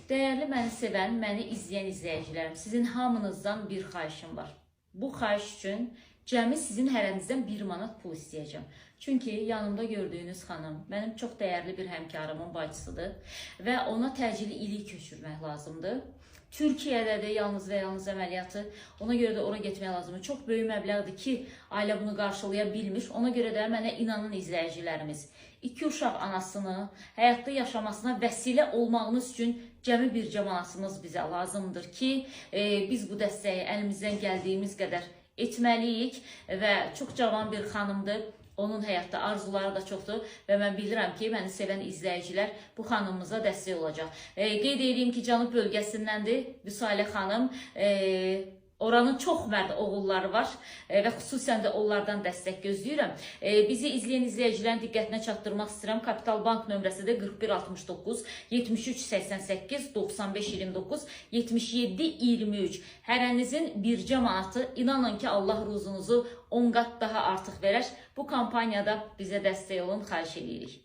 Dəyərli məni sevən, məni izləyən izləyicilərim, sizin hamınızdan bir xahişim var. Bu xahiş üçün cəmi sizin hərənizdən 1 manat pul istəyəcəm. Çünki yanımda gördüyünüz xanım mənim çox dəyərli bir həmkarımın bacısıdır və ona təcili ilik köçürmək lazımdır. Türkiyədədir yalnız və yalnız əməliyyatı. Ona görə də ora getmək lazımdır. Çox böyük məbləğdir ki, ailə bunu qarşılaya bilmiş. Ona görə də mənə inanın izləyicilərimiz. 2 uşaq anasını həyatda yaşamasına vəsilə olmağınız üçün cəmi bir manatınız bizə lazımdır ki, biz bu dəstəyi əlimizdən gəldiyimiz qədər etməliyik və çox cavan bir xanımdır. Onun həyatda arzuları da çoxdur və mən bilirəm ki, məni sevən izləyicilər bu xanımımıza dəstək olacaq. Qeyd edeyim ki, Cənub bölgəsindəndir Vüsalə xanım. Oranın çox mərd oğulları var və xüsusən də onlardan dəstək gözləyirəm. Bizi izləyən izləyicilərin diqqətinə çatdırmaq istəyirəm. Kapital Bank nömrəsi də 4169 7388 9529 7723. Hərənizin bircə manatı, inanın ki, Allah ruzunuzu 10 qat daha artıq verər. Bu kampaniyada bizə dəstək olun, xahiş edirik.